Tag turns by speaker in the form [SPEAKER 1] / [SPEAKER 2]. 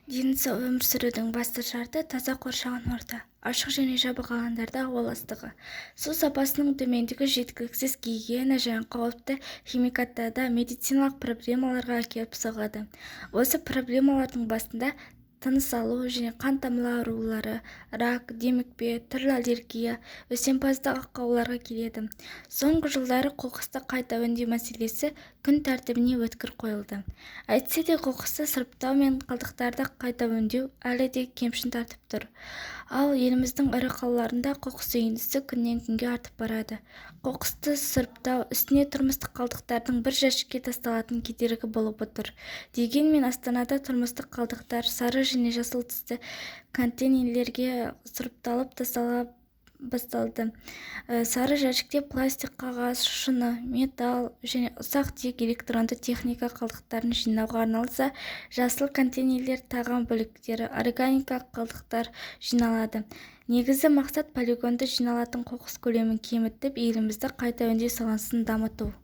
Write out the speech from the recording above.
[SPEAKER 1] Дені сау өмір сүрудің басты шарты таза қоршаған орта, ашық және жабық алаңдарда ауа ластығы. Су сапасының төмендігі жеткіліксіз гигиена және қауіпті химикаттарда медициналық проблемаларға әкеліп соғады. Осы проблемалардың басында тыныс алу және қан тамырлы аурулары, рак, демікпе, түрлі аллергия, өсемпаздық ақауларға келеді. Соңғы жылдары қоқысты қайта өңдеу мәселесі күн тәртібіне өткір қойылды. Әйтсе де қоқысты сұрыптау мен қалдықтарды қайта өңдеу әлі де кемшін тартып тұр. Ал еліміздің ірі қалаларында қоқыс үйіндісі күннен күнге артып барады. Қоқысты сұрыптау үстіне тұрмыстық қалдықтардың бір жәшікке тасталатын кедергі болып отыр. Дегенмен Астанада тұрмыстық қалдықтар сары және жасыл түсті контейнерлерге сұрыпталып тастала басталды. Сары жәшікте пластик, қағаз, шыны, металл және ұсақ-түйек электронды техника қалдықтарын жинауға арналса, жасыл контейнерлер тағам бөліктері, органикалық қалдықтар жиналады. Негізі мақсат полигонды жиналатын қоқыс көлемін кемітіп, елімізді қайта өңдеу саласын дамыту.